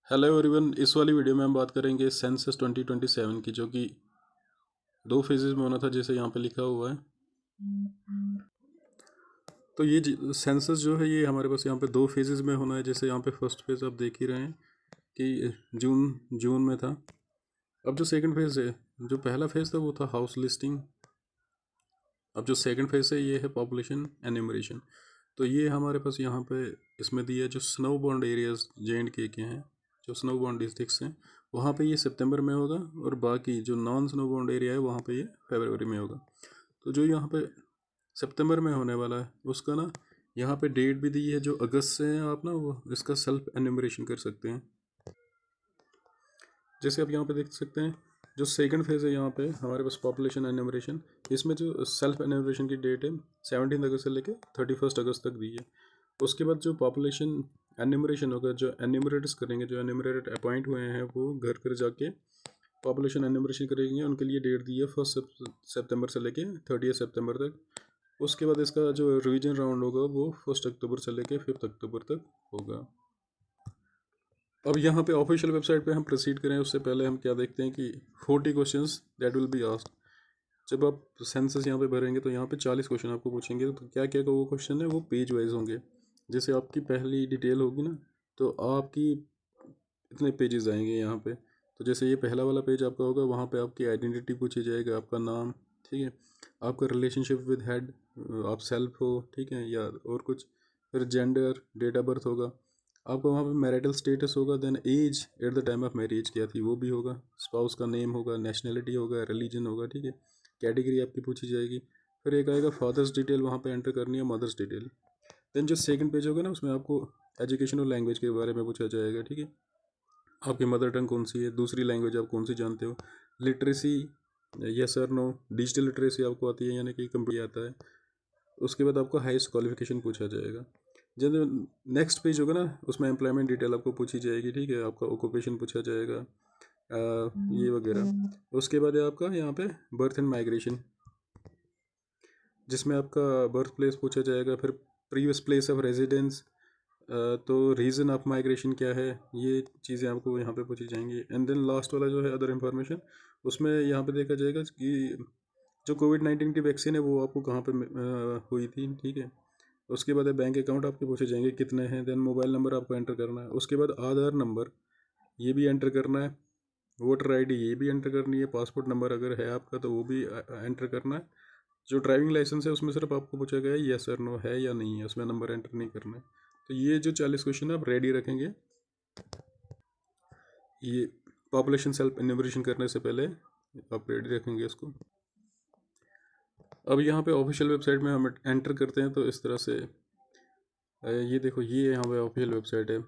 Hello everyone, इस वाली video में हम बात करेंगे सेंसस 2027 की, जो कि 2 फेजेस में होना था जैसे यहाँ पे लिखा हुआ है। तो ये सेंसस जो है ये हमारे पास यहाँ पे 2 फेजेस में होना है। जैसे यहाँ पे फर्स्ट फेज आप देख ही रहे हैं कि जून में था। अब जो सेकंड फेज है, जो पहला फेज था वो था हाउस लिस्टिंग। अब जो सेकंड फेज है ये है पॉपुलेशन एन्यूमरेशन। तो ये हमारे पास यहाँ पे इसमें दिया जो स्नो बाउंड एरियाज J&K के हैं, जो स्नो बाउंड डिस्ट्रिक्ट्स हैं, वहाँ पे ये सितंबर में होगा और बाकी जो नॉन स्नो बाउंड एरिया है वहाँ पे ये फरवरी में होगा। तो जो यहाँ पे सितंबर में होने वाला है उसका ना यहाँ पे डेट भी दी है जो अगस्त से है। आप ना वो इसका सेल्फ एन्यूमरेशन कर सकते हैं। जैसे आप यहाँ पे देख सकते हैं जो सेकंड फेज़ है यहाँ पे हमारे पास पॉपुलेशन एन्यूमरेशन, इसमें जो सेल्फ एन्यूमरेशन की डेट है 17 अगस्त से लेके 31 अगस्त तक दी है। उसके बाद जो पॉपुलेशन एन्यूमरेशन होगा, जो एन्यूमरेटर्स करेंगे, जो एन्यूमरेटर अपॉइंट हुए हैं वो घर घर जाके पॉपुलेशन एन्यूमरेशन करेंगे। उनके लिए डेट दी है 1 सितंबर से लेके 30 सितंबर तक। उसके बाद इसका जो रिवीजन राउंड होगा वो 1 अक्टूबर से लेके 5 अक्टूबर तक होगा। अब यहाँ पे ऑफिशियल वेबसाइट पे हम प्रोसीड करें उससे पहले हम क्या देखते हैं कि 40 questions that will be asked. जब आप सेंसस यहाँ पे भरेंगे तो यहाँ पे 40 क्वेश्चन आपको पूछेंगे। तो क्या क्या वो क्वेश्चन है वो पेज वाइज होंगे। जैसे आपकी पहली डिटेल होगी ना तो आपकी इतने पेजेस आएंगे यहाँ पे। तो जैसे ये पहला वाला पेज आपका होगा, वहाँ पे आपकी आइडेंटिटी पूछी जाएगा, आपका नाम, ठीक है, आपका रिलेशनशिप विद हेड, आप सेल्फ हो, ठीक है, या और कुछ, फिर जेंडर, डेट ऑफ बर्थ होगा आपका, वहाँ पे मैरिटल स्टेटस होगा, then age at the time of marriage क्या थी वो भी होगा, स्पाउस का नेम होगा, नेशनलिटी होगा, रिलीजन होगा, ठीक है, कैटेगरी आपकी पूछी जाएगी। फिर एक आएगा फादर्स डिटेल, वहाँ पे एंटर करनी है, मदर्स डिटेल। देन जो सेकंड पेज होगा ना उसमें आपको एजुकेशन और लैंग्वेज के बारे में पूछा जाएगा, ठीक है, आपकी मदर टंग कौन सी है, दूसरी लैंग्वेज आप कौन सी जानते हो, लिटरेसी यस और नो, डिजिटल लिटरेसी आपको आती है यानी कि कंप्यूटर आता है। उसके बाद आपको हाईएस्ट क्वालिफिकेशन पूछा जाएगा। जब नेक्स्ट पेज होगा ना उसमें एम्प्लॉयमेंट डिटेल आपको पूछी जाएगी, ठीक है, आपका ऑक्यूपेशन पूछा जाएगा, ये वगैरह। उसके बाद है आपका यहाँ पे बर्थ एंड माइग्रेशन, जिसमें आपका बर्थ प्लेस पूछा जाएगा, फिर प्रीवियस प्लेस ऑफ रेजिडेंस, तो रीज़न ऑफ माइग्रेशन क्या है, ये चीज़ें आपको यहाँ पे पूछी जाएंगी। एंड देन लास्ट वाला जो है अदर इन्फॉर्मेशन, उसमें यहाँ पे देखा जाएगा कि जो कोविड-19 की वैक्सीन है वो आपको कहाँ पे हुई थी, ठीक है। उसके बाद बैंक अकाउंट आपके पूछे जाएंगे कितने हैं, देन मोबाइल नंबर आपको एंटर करना है। उसके बाद आधार नंबर ये भी एंटर करना है, वोटर आईडी ये भी एंटर करनी है, पासपोर्ट नंबर अगर है आपका तो वो भी एंटर करना है। जो ड्राइविंग लाइसेंस है उसमें सिर्फ आपको पूछा गया है येस और नो है या नहीं है, उसमें नंबर एंटर नहीं करना है। तो ये जो 40 क्वेश्चन है आप रेडी रखेंगे ये पॉपुलेशन सेल्फ एन्यूमरेशन करने से पहले, आप रेडी रखेंगे इसको। अब यहाँ पे ऑफिशियल वेबसाइट में हम एंटर करते हैं तो इस तरह से ये देखो, ये यहाँ पे ऑफिशियल वेबसाइट है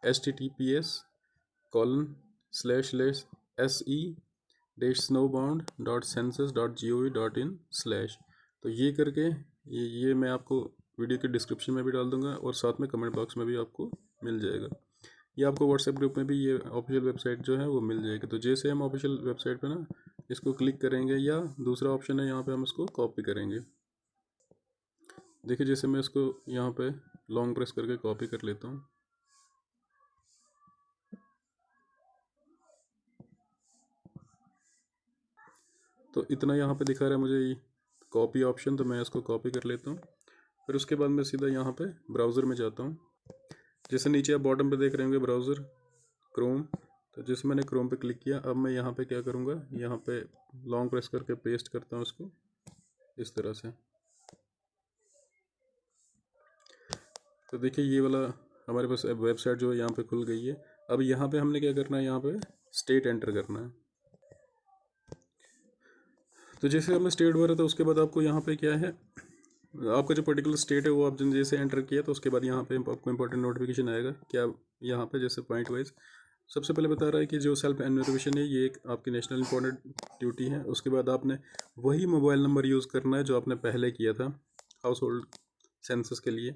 https://se-snowbound.census.gov.in/। तो ये करके ये मैं आपको वीडियो के डिस्क्रिप्शन में भी डाल दूंगा और साथ में कमेंट बॉक्स में भी आपको मिल जाएगा। ये आपको व्हाट्सएप ग्रुप में भी ये ऑफिशियल वेबसाइट जो है वो मिल जाएगी। तो जैसे हम ऑफिशियल वेबसाइट पे ना इसको क्लिक करेंगे, या दूसरा ऑप्शन है यहाँ पे हम इसको कॉपी करेंगे। देखिए जैसे मैं इसको यहाँ पे लॉन्ग प्रेस करके कॉपी कर लेता हूँ, तो इतना यहाँ पे दिखा रहा है मुझे कॉपी ऑप्शन, तो मैं इसको कॉपी कर लेता हूँ। फिर उसके बाद मैं सीधा यहाँ पे ब्राउज़र में जाता हूँ। जैसे नीचे आप बॉटम पे देख रहे होंगे ब्राउज़र क्रोम, तो जैसे मैंने क्रोम पे क्लिक किया, अब मैं यहाँ पे क्या करूँगा, यहाँ पे लॉन्ग प्रेस करके पेस्ट करता हूँ इसको इस तरह से। तो देखिए ये वाला हमारे पास वेबसाइट जो है यहाँ पे खुल गई है। अब यहाँ पे हमने क्या करना है, यहाँ पे स्टेट एंटर करना है। तो जैसे हमने स्टेट भरा था उसके बाद आपको यहाँ पे क्या है, आपका जो पर्टिकुलर स्टेट है वो आप जैसे एंटर किया तो उसके बाद यहाँ पे आपको इंपॉर्टेंट नोटिफिकेशन आएगा। क्या यहाँ पे जैसे पॉइंट वाइज सबसे पहले बता रहा है कि जो सेल्फ एन्यूमरेशन है ये एक आपकी नेशनल इंपॉर्टेंट ड्यूटी है। उसके बाद आपने वही मोबाइल नंबर यूज़ करना है जो आपने पहले किया था हाउस होल्ड सेंसस के लिए।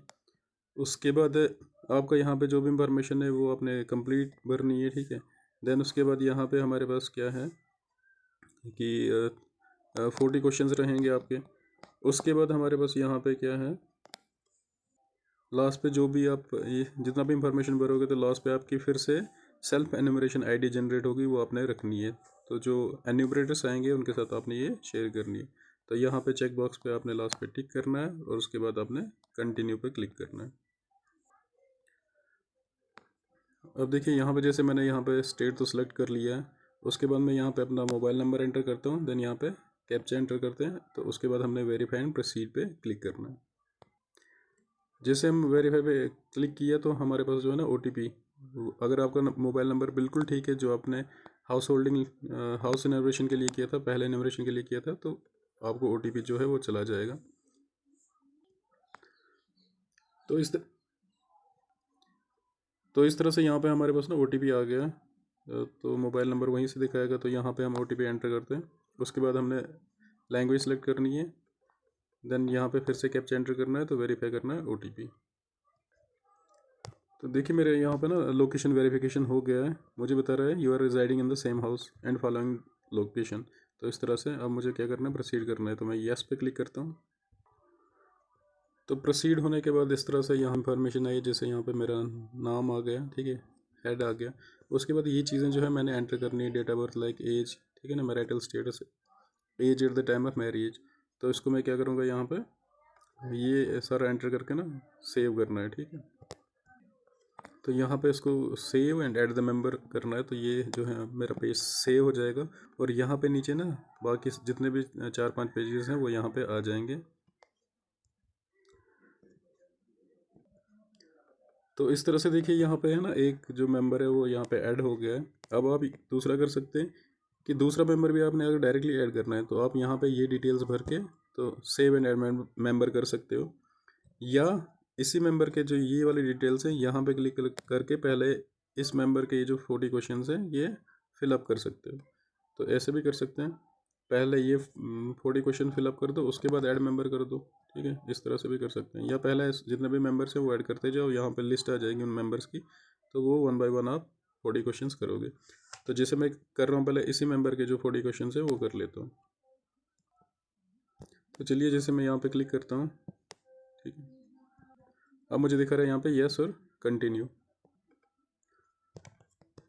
उसके बाद आपका यहाँ पे जो भी इंफॉर्मेशन है वो आपने कंप्लीट भरनी है, ठीक है। देन उसके बाद यहाँ पे हमारे पास क्या है कि 40 क्वेश्चंस रहेंगे आपके। उसके बाद हमारे पास यहाँ पे क्या है, लास्ट पे जो भी आप ये जितना भी इंफॉर्मेशन भरोगे तो लास्ट पे आपकी फिर से सेल्फ एन्यूमरेशन आईडी जनरेट होगी, वो आपने रखनी है। तो जो एन्यूमरेटर्स आएंगे उनके साथ आपने ये शेयर करनी है। तो यहाँ पे चेक बॉक्स पे आपने लास्ट पे टिक करना है और उसके बाद आपने कंटिन्यू पे क्लिक करना है। अब देखिए यहाँ पे जैसे मैंने यहाँ पे स्टेट तो सिलेक्ट कर लिया है, उसके बाद मैं यहाँ पे अपना मोबाइल नंबर एंटर करता हूँ, देन यहाँ पे कैप्चा एंटर करते हैं। तो उसके बाद हमने वेरीफाई एंड प्रोसीड पे क्लिक करना है। जैसे हम वेरीफाई पे क्लिक किया तो हमारे पास जो है ना OTP, अगर आपका मोबाइल नंबर बिल्कुल ठीक है जो आपने हाउस इनोवेशन के लिए किया था, पहले इनोवेशन के लिए किया था, तो आपको OTP जो है वो चला जाएगा। तो इस तरह से यहाँ पे हमारे पास ना OTP आ गया। तो मोबाइल नंबर वहीं से दिखाएगा, तो यहाँ पे हम OTP एंटर करते हैं। उसके बाद हमने लैंग्वेज सेलेक्ट करनी है, देन यहाँ पे फिर से कैप्चा एंटर करना है, तो वेरीफाई करना है OTP। तो देखिए मेरे यहाँ पे ना लोकेशन वेरिफिकेशन हो गया है, मुझे बता रहा है you are residing in the same house and following location. तो इस तरह से अब मुझे क्या करना है, प्रोसीड करना है। तो मैं येस पे क्लिक करता हूँ। तो प्रोसीड होने के बाद इस तरह से यहाँ इन्फॉर्मेशन आई, जैसे यहाँ पे मेरा नाम आ गया, ठीक है, हेड आ गया। उसके बाद ये चीज़ें जो है मैंने एंटर करनी है, date of birth like age, ठीक है ना, marital status, age at the time of marriage. तो इसको मैं क्या करूँगा, यहाँ पे ये सारा एंटर करके ना सेव करना है, ठीक है। तो यहाँ पे इसको save and add the member करना है, तो ये जो है मेरा पेज सेव हो जाएगा। और यहाँ पे नीचे ना बाकी जितने भी 4-5 पेजेस हैं वो यहाँ पे आ जाएंगे। तो इस तरह से देखिए यहाँ पे है ना एक जो मेंबर है वो यहाँ पे ऐड हो गया है। अब आप दूसरा कर सकते हैं कि दूसरा मेंबर भी आपने अगर डायरेक्टली ऐड करना है तो आप यहाँ पे ये डिटेल्स भर के तो सेव एंड ऐड मेंबर कर सकते हो, या इसी मेंबर के जो ये वाली डिटेल्स हैं यहाँ पे क्लिक करके पहले इस मेंबर के ये जो 40 क्वेश्चंस हैं ये फिलअप कर सकते हो। तो ऐसे भी कर सकते हैं, पहले ये 40 क्वेश्चन फिलअप कर दो, उसके बाद ऐड मेंबर कर दो, ठीक है, इस तरह से भी कर सकते हैं। या पहले जितने भी मेंबर्स हैं वो ऐड करते जाओ, यहाँ पे लिस्ट आ जाएगी उन मेंबर्स की, तो वो 1 बाय 1 आप 40 क्वेश्चन करोगे। तो जैसे मैं कर रहा हूँ, पहले इसी मेंबर के जो 40 क्वेश्चन है वो कर लेता हूँ। तो चलिए जैसे मैं यहाँ पे क्लिक करता हूँ, ठीक है, अब मुझे दिखा रहा है यहाँ पे यस और कंटिन्यू।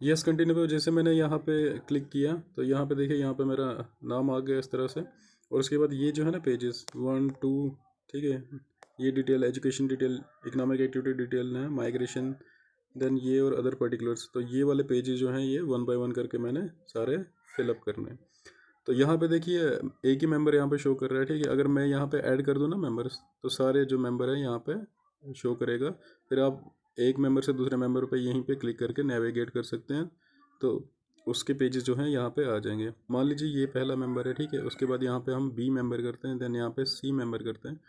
यस कंटिन्यू पे जैसे मैंने यहाँ पे क्लिक किया तो यहाँ पे देखिए यहाँ पे मेरा नाम आ गया इस तरह से। और उसके बाद ये जो है ना पेजेस 1 2, ठीक है, ये detail education detail, economic activity detail है, माइग्रेशन, देन ये और अदर पर्टिकुलर्स। तो ये वाले पेजेस जो हैं ये 1 बाय 1 करके मैंने सारे फिलअप करने हैं। तो यहाँ पे देखिए एक ही मेंबर यहाँ पे शो कर रहा है, ठीक है। अगर मैं यहाँ पे ऐड कर दूँ ना मेंबर्स, तो सारे जो मेंबर हैं यहाँ पे शो करेगा। फिर आप एक मेंबर से दूसरे मेंबर पे यहीं पे क्लिक करके नेविगेट कर सकते हैं, तो उसके पेजेस जो हैं यहाँ पे आ जाएंगे। मान लीजिए ये पहला मेंबर है, ठीक है, उसके बाद यहाँ पे हम बी मेंबर करते हैं, देन यहाँ पे सी मेंबर करते हैं।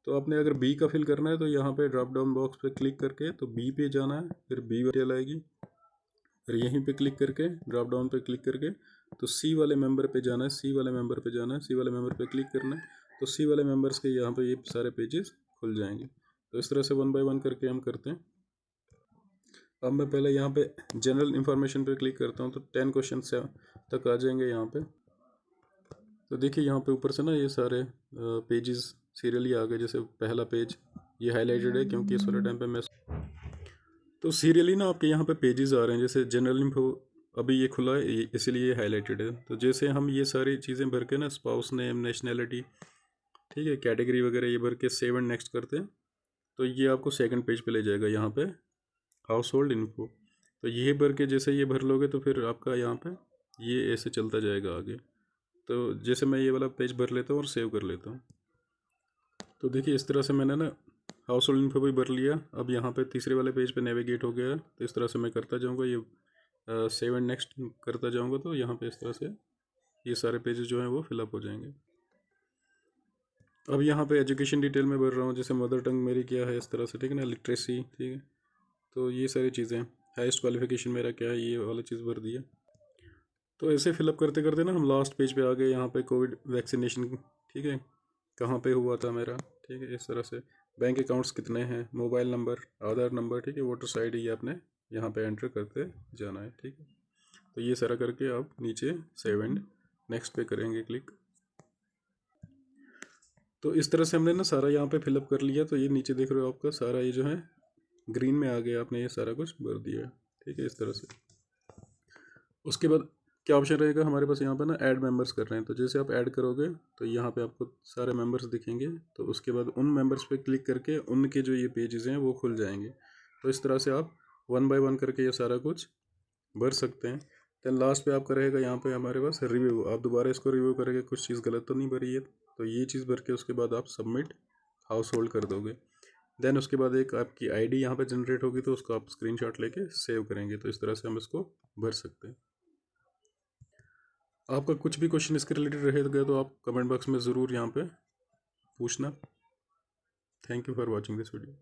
तो आपने अगर बी का फिल करना है तो यहाँ पे ड्रॉप डाउन बॉक्स पे क्लिक करके तो बी पे जाना है, फिर बी डिटेल आएगी, फिर यहीं पे क्लिक करके ड्रॉप डाउन पे क्लिक करके तो सी वाले मेंबर पे जाना है, सी वाले मेंबर पे जाना है, सी वाले मेंबर पे क्लिक करना है। तो सी वाले मेंबर्स के यहाँ पे ये सारे पेजेस खुल जाएंगे। तो इस तरह से 1 बाय 1 करके हम करते हैं। अब मैं पहले यहाँ पे जनरल इन्फॉर्मेशन पे क्लिक करता हूँ तो 10 क्वेश्चन से तक आ जाएंगे यहाँ पे। तो देखिए यहाँ पे ऊपर से ना ये सारे पेजेस सीरियली आ गए। जैसे पहला पेज ये हाईलाइटेड है क्योंकि इस वाले टाइम पे मैं, तो सीरियली ना आपके यहाँ पे पेजेस आ रहे हैं। जैसे जनरल इन्फो अभी ये खुला है इसीलिए ये हाईलाइटेड है। तो जैसे हम ये सारी चीज़ें भर के ना स्पाउस नेम, नेशनैलिटी, ठीक है, कैटेगरी वगैरह ये भर के सेव एंड नेक्स्ट करते हैं, तो ये आपको सेकंड पेज पे ले जाएगा यहाँ पे हाउस होल्ड इन्फो। तो ये भर के जैसे ये भर लोगे तो फिर आपका यहाँ पे ये ऐसे चलता जाएगा आगे। तो जैसे मैं ये वाला पेज भर लेता हूँ और सेव कर लेता हूँ। तो देखिए इस तरह से मैंने ना हाउस होल्ड इन्फो भी भर लिया। अब यहाँ पे तीसरे वाले पेज पे नेविगेट हो गया है। तो इस तरह से मैं करता जाऊँगा, ये सेव एंड नेक्स्ट करता जाऊँगा, तो यहाँ पे इस तरह से ये सारे पेजेस जो हैं वो फिलअप हो जाएंगे। अब यहाँ पे एजुकेशन डिटेल में भर रहा हूँ, जैसे मदर टंग मेरी क्या है, इस तरह से, ठीक है ना, लिटरेसी, ठीक है। तो ये सारी चीज़ें, हाईएस्ट क्वालिफिकेशन मेरा क्या है, ये वाला चीज़ भर दिया। तो ऐसे फिलअप करते करते ना हम लास्ट पेज पे आ गए। यहाँ पे कोविड वैक्सीनेशन, ठीक है, कहाँ पे हुआ था मेरा, ठीक है, इस तरह से बैंक अकाउंट्स कितने हैं, मोबाइल नंबर, आधार नंबर, ठीक है, वोटर्स ID ये आपने यहाँ पे एंटर करते जाना है, ठीक है। तो ये सारा करके आप नीचे सेव एंड नेक्स्ट पे करेंगे क्लिक। तो इस तरह से हमने ना सारा यहाँ पे फिलअप कर लिया। तो ये नीचे देख रहे हो आपका सारा ये जो है ग्रीन में आ गया, आपने ये सारा कुछ भर दिया है। ठीक है, इस तरह से। उसके बाद क्या ऑप्शन रहेगा हमारे पास यहाँ पे ना, ऐड मेंबर्स कर रहे हैं। तो जैसे आप ऐड करोगे तो यहाँ पे आपको सारे मेंबर्स दिखेंगे। तो उसके बाद उन मेंबर्स पे क्लिक करके उनके जो ये पेजेस हैं वो खुल जाएंगे। तो इस तरह से आप 1 बाय 1 करके ये सारा कुछ भर सकते हैं। देन लास्ट पे आपका रहेगा यहाँ पे हमारे पास रिव्यू। आप दोबारा इसको रिव्यू करेंगे, कुछ चीज़ गलत तो नहीं भरी है, तो ये चीज़ भर के उसके बाद आप सबमिट हाउस होल्ड कर दोगे। देन उसके बाद एक आपकी आईडी यहाँ पे जनरेट होगी, तो उसको आप स्क्रीनशॉट लेके सेव करेंगे। तो इस तरह से हम इसको भर सकते हैं। आपका कुछ भी क्वेश्चन इसके रिलेटेड रहेगा तो आप कमेंट बॉक्स में ज़रूर यहाँ पे पूछना। Thank you for watching this video.